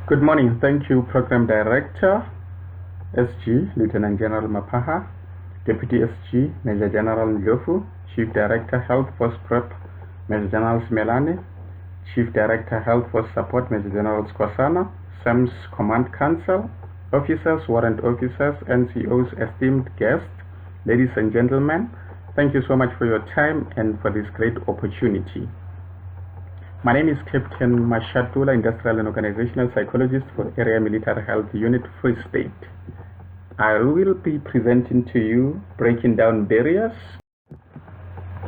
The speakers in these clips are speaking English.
Good morning. Thank you, Program Director, SG, Lieutenant General Mapaha, Deputy SG, Major General Ndlovu, Chief Director, Health Force Prep, Major General Smelani, Chief Director, Health Force Support, Major General Skwasana, SAMS Command Council, officers, warrant officers, NCOs, esteemed guests, ladies and gentlemen, thank you so much for your time and for this great opportunity. My name is Captain Mashatola, Industrial and Organizational Psychologist for Area Military Health Unit, Free State. I will be presenting to you breaking down barriers.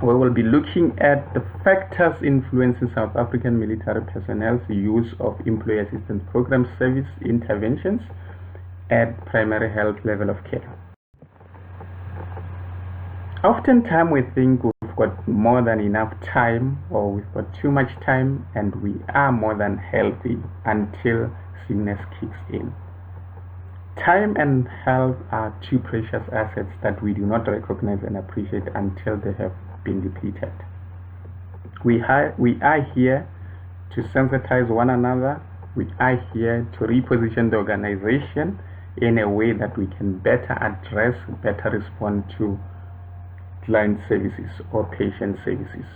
We will be looking at the factors influencing South African military personnel's use of employee assistance program service interventions at primary health level of care. Oftentimes we think we've got more than enough time, or we've got too much time, and we are more than healthy until sickness kicks in. Time and health are two precious assets that we do not recognize and appreciate until they have been depleted. We are here to sensitize one another. We are here to reposition the organization in a way that we can better address, better respond to client services or patient services.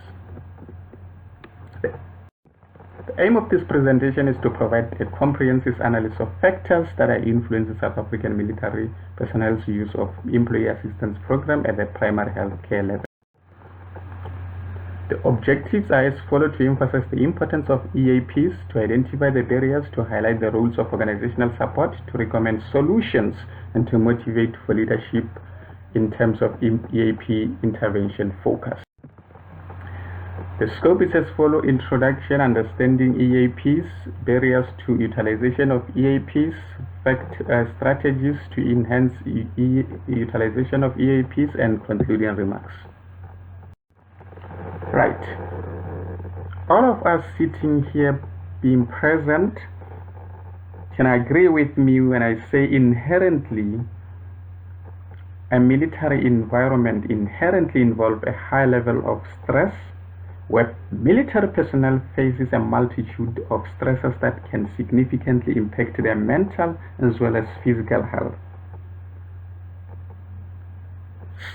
The aim of this presentation is to provide a comprehensive analysis of factors that are influencing South African military personnel's use of employee assistance program at the primary health care level. The objectives are as follows: to emphasize the importance of EAPs, to identify the barriers, to highlight the roles of organizational support, to recommend solutions, and to motivate for leadership in terms of EAP intervention focus. The scope is as follows: introduction, understanding EAPs, barriers to utilization of EAPs, strategies to enhance utilization of EAPs, and concluding remarks. Right. All of us sitting here being present can agree with me when I say inherently a military environment inherently involves a high level of stress, where military personnel faces a multitude of stresses that can significantly impact their mental as well as physical health.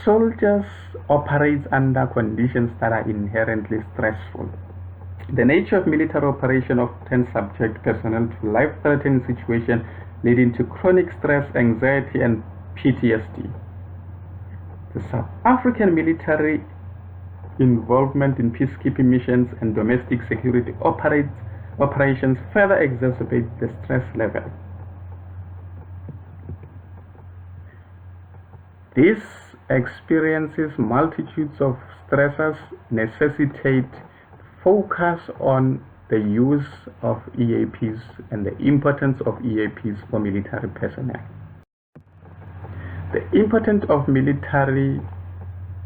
Soldiers operate under conditions that are inherently stressful. The nature of military operation often subjects personnel to life-threatening situations leading to chronic stress, anxiety, and PTSD. The South African military involvement in peacekeeping missions and domestic security operations further exacerbate the stress level. These experiences multitudes of stressors necessitate focus on the use of EAPs and the importance of EAPs for military personnel. The importance of military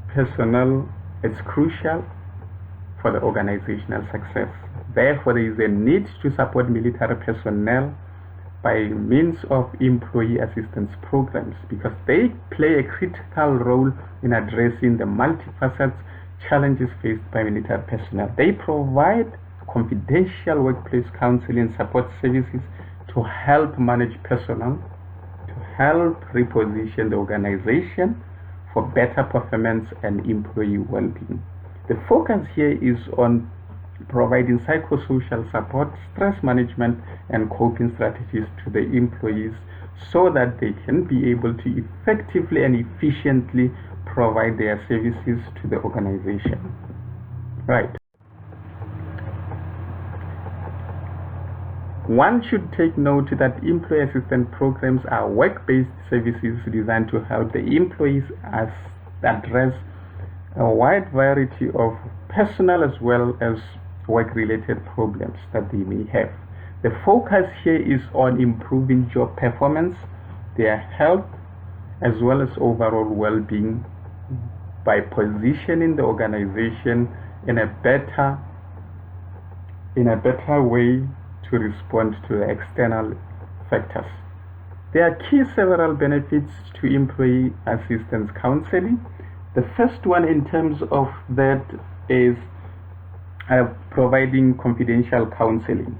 personnel is crucial for the organizational success. Therefore, there is a need to support military personnel by means of employee assistance programs, because they play a critical role in addressing the multifaceted challenges faced by military personnel. They provide confidential workplace counseling support services to help manage personnel, help reposition the organization for better performance and employee well-being. The focus here is on providing psychosocial support, stress management, and coping strategies to the employees so that they can be able to effectively and efficiently provide their services to the organization. Right. One should take note that employee assistance programs are work-based services designed to help the employees address a wide variety of personal as well as work-related problems that they may have. The focus here is on improving job performance, their health, as well as overall well-being by positioning the organization in a better way to respond to the external factors. There are several benefits to employee assistance counseling. The first one in terms of that is providing confidential counseling.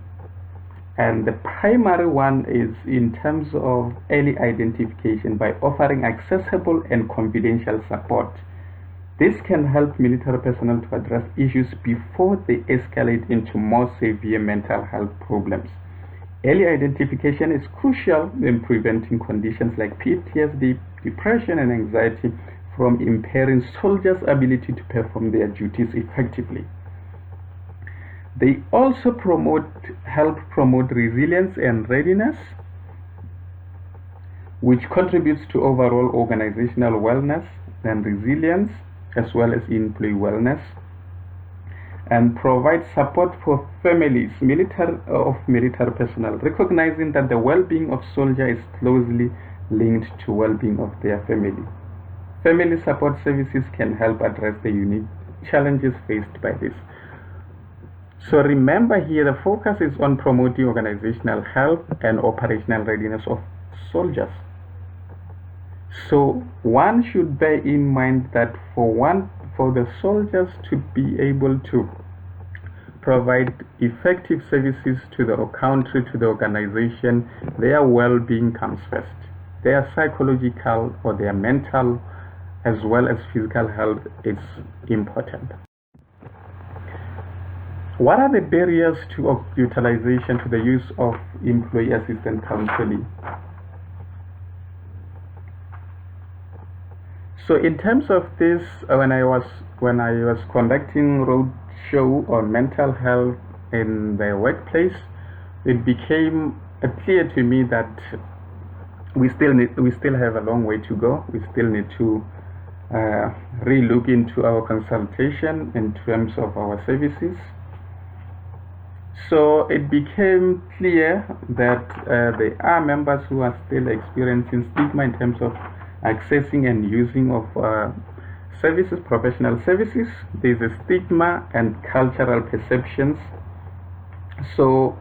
And the primary one is in terms of early identification by offering accessible and confidential support. This can help military personnel to address issues before they escalate into more severe mental health problems. Early identification is crucial in preventing conditions like PTSD, depression, and anxiety from impairing soldiers' ability to perform their duties effectively. They also help promote resilience and readiness, which contributes to overall organizational wellness and resilience, as well as employee wellness, and provide support for families of military personnel, recognizing that the well-being of soldiers is closely linked to well-being of their family. Family support services can help address the unique challenges faced by this. So remember here, the focus is on promoting organizational health and operational readiness of soldiers. So one should bear in mind that for the soldiers to be able to provide effective services to the country, to the organization, their well-being comes first. Their psychological or their mental as well as physical health is important. What are the barriers to utilization to the use of employee assistance counseling? So in terms of this, when I was conducting roadshow on mental health in the workplace, it became clear to me that we still have a long way to go. We still need to re-look into our consultation in terms of our services. So it became clear that there are members who are still experiencing stigma in terms of accessing and using of services, professional services. There's a stigma and cultural perceptions. So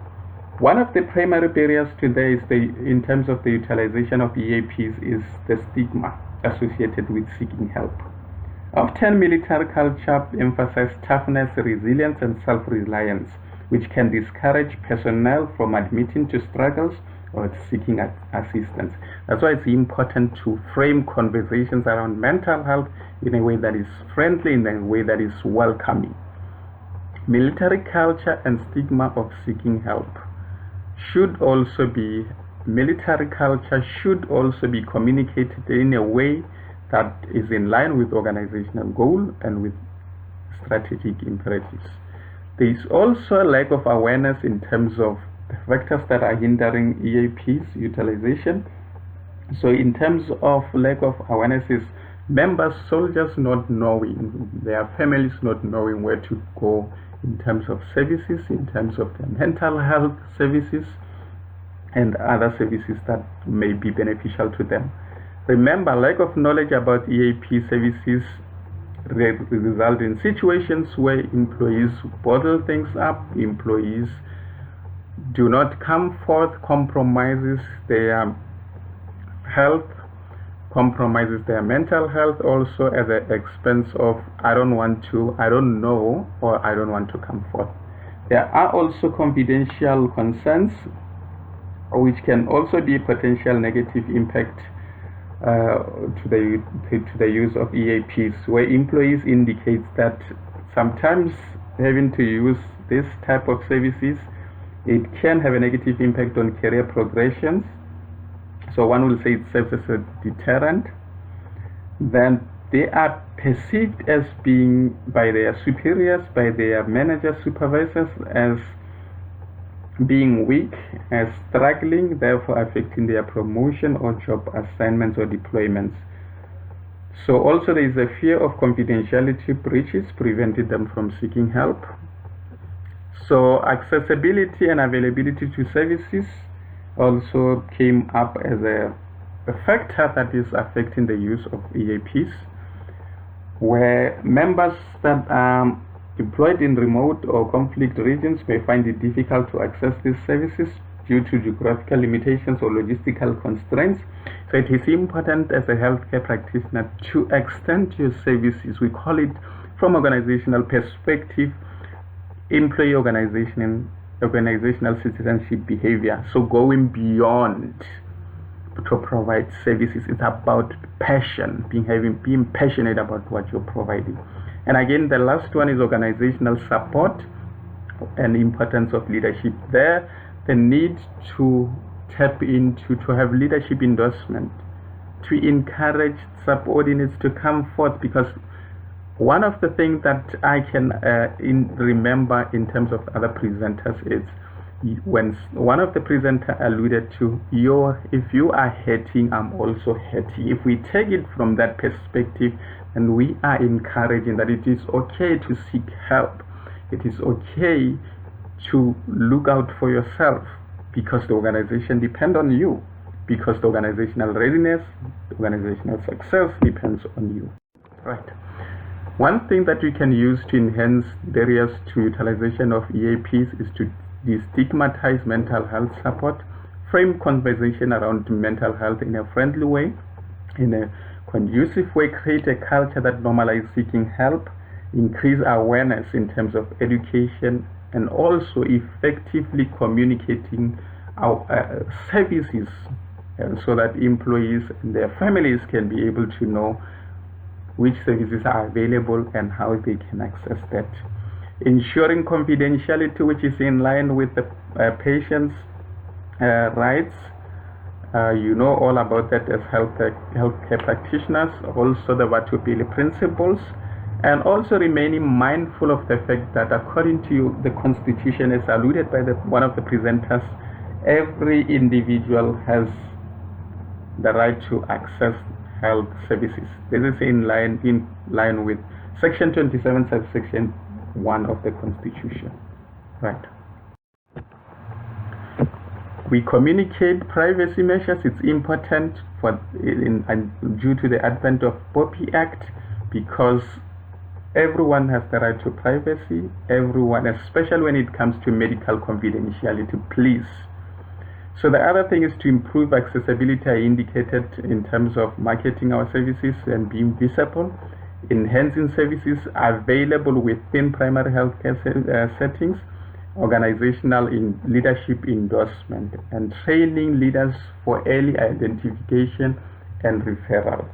one of the primary barriers today is in terms of the utilization of EAPs is the stigma associated with seeking help. Often military culture emphasizes toughness, resilience, and self-reliance, which can discourage personnel from admitting to struggles or seeking assistance. That's why it's important to frame conversations around mental health in a way that is friendly, in a way that is welcoming. Military culture and stigma of seeking help military culture should also be communicated in a way that is in line with organizational goal and with strategic imperatives. There is also a lack of awareness in terms of the factors that are hindering EAPs utilization. So in terms of lack of awareness is members, soldiers not knowing, their families not knowing where to go in terms of services, in terms of their mental health services and other services that may be beneficial to them. Remember, lack of knowledge about EAP services result in situations where employees bottle things up, employees do not come forth, compromises their health, compromises their mental health also at the expense of I don't know, or I don't want to come forth. There are also confidential concerns which can also be a potential negative impact to the use of EAPs, where employees indicate that sometimes having to use this type of services, it can have a negative impact on career progressions. So one will say it serves as a deterrent. Then they are perceived as being by their superiors, by their managers, supervisors, as being weak, as struggling, therefore affecting their promotion or job assignments or deployments. So also there is a fear of confidentiality breaches preventing them from seeking help. So accessibility and availability to services also came up as a factor that is affecting the use of EAPs, where members that are employed in remote or conflict regions may find it difficult to access these services due to geographical limitations or logistical constraints. So it is important as a healthcare practitioner to extend your services. We call it, from organizational perspective, employee organization organizational citizenship behavior. So going beyond to provide services, it's about passion, being passionate about what you're providing. And again, the last one is organizational support and importance of leadership. There, the need to tap into, to have leadership endorsement, to encourage subordinates to come forth, because one of the things that I can remember in terms of other presenters is when one of the presenters alluded to, if you are hurting, I'm also hurting. If we take it from that perspective, and we are encouraging that it is okay to seek help, it is okay to look out for yourself, because the organization depends on you, because the organizational readiness, the organizational success depends on you. Right. One thing that we can use to enhance barriers to utilization of EAPs is to destigmatize mental health support, frame conversation around mental health in a friendly way, in a conducive way, create a culture that normalizes seeking help, increase awareness in terms of education, and also effectively communicating our services so that employees and their families can be able to know which services are available and how they can access that. Ensuring confidentiality, which is in line with the patient's rights. You know all about that as healthcare practitioners. Also the Vatupili principles, and also remaining mindful of the fact that according to the Constitution, as alluded by one of the presenters, every individual has the right to access health services. This is in line with Section 27, subsection 1 of the Constitution. Right. We communicate privacy measures. It's important due to the advent of POPI Act, because everyone has the right to privacy. Everyone, especially when it comes to medical confidentiality, please. So the other thing is to improve accessibility. I indicated in terms of marketing our services and being visible, enhancing services available within primary healthcare settings, organizational leadership endorsement, and training leaders for early identification and referrals.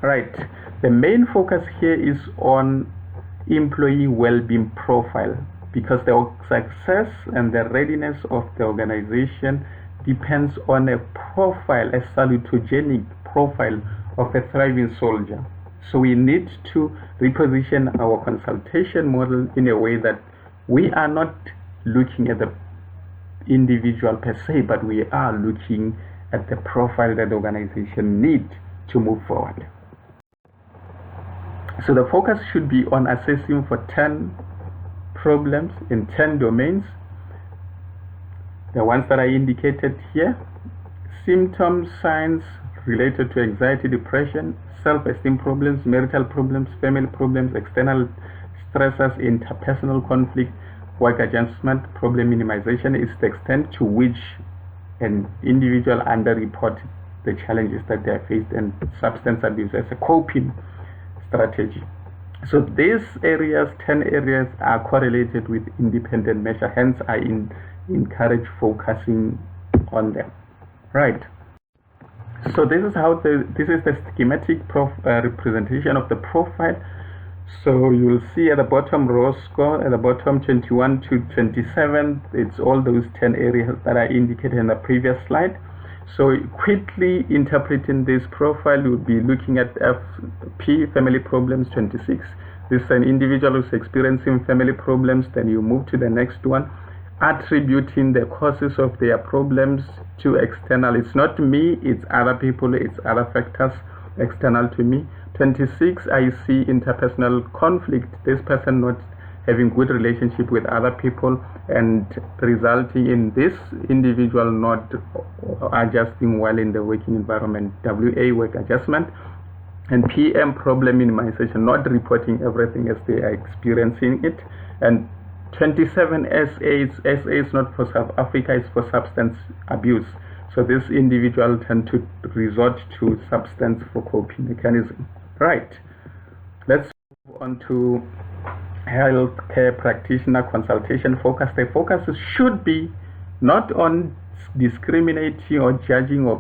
Right. The main focus here is on employee well-being profile, because the success and the readiness of the organization depends on a profile, a salutogenic profile of a thriving soldier. So we need to reposition our consultation model in a way that we are not looking at the individual per se, but we are looking at the profile that the organization needs to move forward. So the focus should be on assessing for 10 problems in 10 domains. The ones that I indicated here: symptoms, signs related to anxiety, depression, self-esteem problems, marital problems, family problems, external stressors, interpersonal conflict, work adjustment, problem minimization is the extent to which an individual underreports the challenges that they are faced, and substance abuse as a coping strategy. So these areas, 10 areas, are correlated with independent measure. Hence, I encourage focusing on them. Right. So this is the schematic representation of the profile. So you'll see at the bottom row score, at the bottom 21 to 27, it's all those 10 areas that I indicated in the previous slide. So quickly interpreting this profile, you'll be looking at FP, family problems, 26. This is an individual who's experiencing family problems. Then you move to the next one, attributing the causes of their problems to external. It's not me, it's other people, it's other factors external to me. 26, I see interpersonal conflict. This person not having good relationship with other people, and resulting in this individual not adjusting well in the working environment, WA, work adjustment. And PM, problem minimization, not reporting everything as they are experiencing it. And 27, SA is not for South Africa, it's for substance abuse. So this individual tend to resort to substance for coping mechanism. Right. Let's move on to healthcare practitioner consultation focus, the focus should be not on discriminating or judging or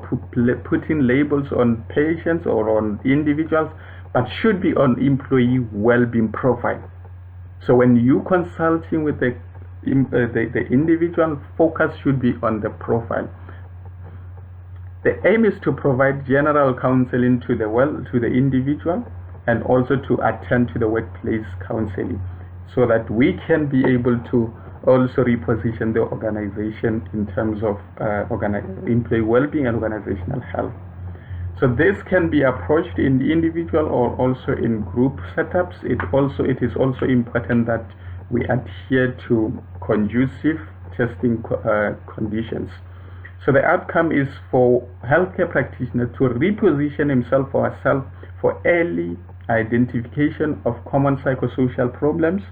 putting labels on patients or on individuals, but should be on employee well-being profile. So when you consulting with the individual, focus should be on the profile. The aim is to provide general counseling to the individual, and also to attend to the workplace counseling, so that we can be able to also reposition the organization in terms of employee well-being and organizational health. So this can be approached in the individual or also in group setups. It is also important that we adhere to conducive testing conditions. So the outcome is for healthcare practitioner to reposition himself or herself for early identification of common psychosocial problems,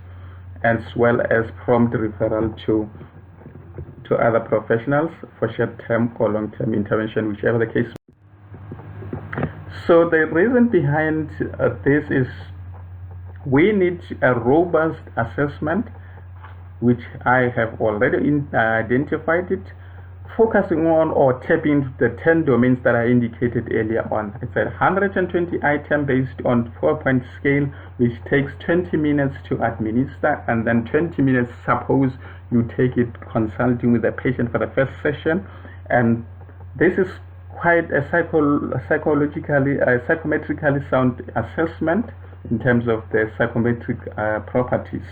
as well as prompt referral to other professionals for short-term or long-term intervention, whichever the case. So the reason behind this is we need a robust assessment, which I have already identified it, focusing on or tapping into the 10 domains that I indicated earlier on. It's a 120 item based on 4-point scale, which takes 20 minutes to administer, and then 20 minutes, suppose you take it consulting with the patient for the first session. And this is quite a psychometrically sound assessment in terms of the psychometric properties.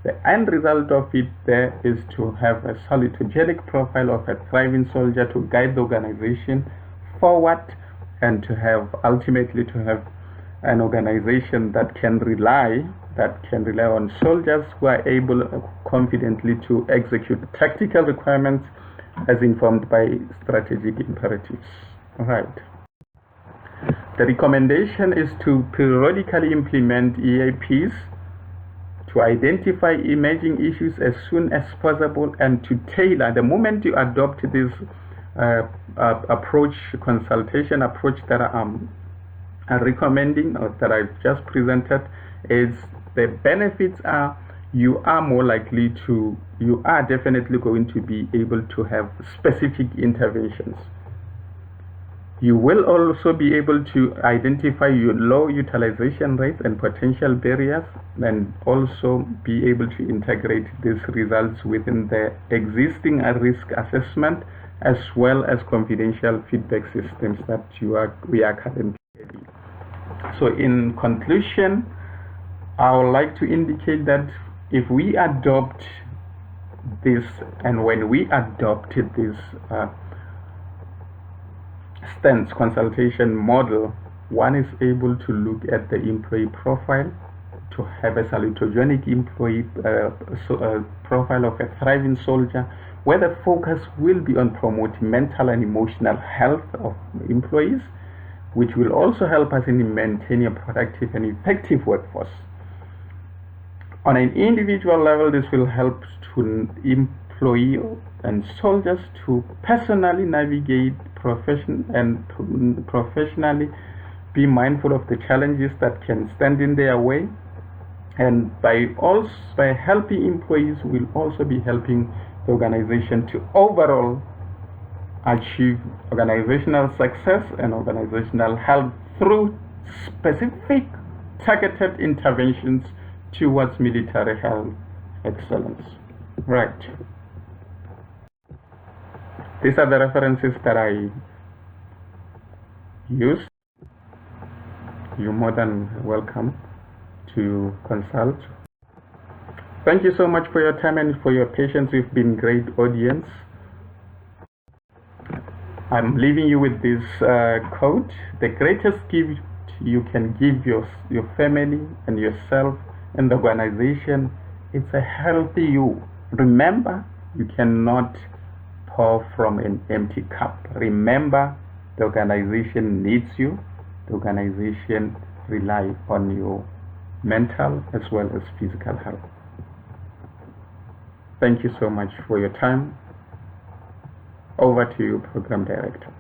The end result of it there is to have a salutogenic profile of a thriving soldier to guide the organization forward, and to have ultimately to have an organization that can rely on soldiers who are able confidently to execute tactical requirements as informed by strategic imperatives. All right. The recommendation is to periodically implement EAPs, to identify emerging issues as soon as possible, and to tailor. The moment you adopt this consultation approach that I'm recommending, or that I've just presented, is the benefits are you are definitely going to be able to have specific interventions. You will also be able to identify your low utilization rates and potential barriers, and also be able to integrate these results within the existing risk assessment, as well as confidential feedback systems that we are currently having. So in conclusion, I would like to indicate that if we adopt this, and when we adopted this STENS consultation model, one is able to look at the employee profile, to have a salutogenic employee profile of a thriving soldier, where the focus will be on promoting mental and emotional health of employees, which will also help us in maintaining a productive and effective workforce. On an individual level, this will help to employee and soldiers to personally navigate profession and professionally be mindful of the challenges that can stand in their way, and by helping employees, will also be helping the organization to overall achieve organizational success and organizational health through specific targeted interventions towards military health excellence. Right. These are the references that I use. You're more than welcome to consult. Thank you so much for your time and for your patience. You've been a great audience. I'm leaving you with this quote: the greatest gift you can give your family and yourself and the organization, it's a healthy you. Remember, you cannot pour from an empty cup. Remember, the organization needs you. The organization relies on your mental as well as physical health. Thank you so much for your time. Over to you, Program Director.